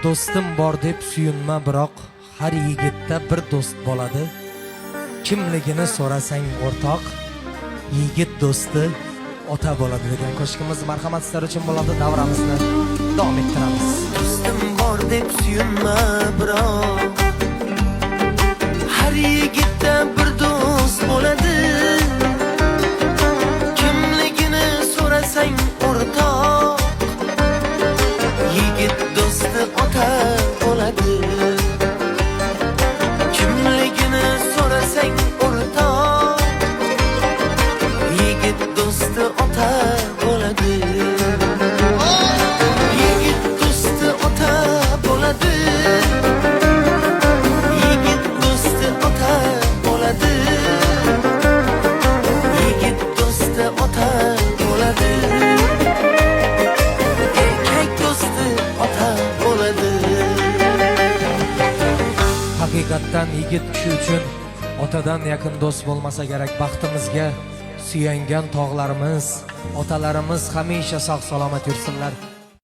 Do'stim bor deb suyunma, biroq har yigitda bir do'st bo'ladi. Kimligini so'rasang o'rtoq, yigit do'sti ota bo'ladi degan qo'shiqimiz marhamat sizlar uchun bo'ladi. Davramizni davom ettiramiz. Do'stim bor deb suyunma, biroq har yigitda bir do'st bo'ladi. Kimligini so'rasang o'rtoq, yigit do'sti ota bo'ladi. Kimligini so'rasang o'rtoq, yigit do'sti ota bo'ladi. Yigit do'sti ota bo'ladi. Yigit do'sti ota bo'ladi. Yigit do'sti ota bo'ladi. Erkak do'sti ota bo'ladi. Haqiqatdan yigit kishi uchun otadan yaqin do'st bo'lmasa kerak. Baxtimizga suyangan tog'larimiz, otalarimiz hamisha sog' salomat yursinlar.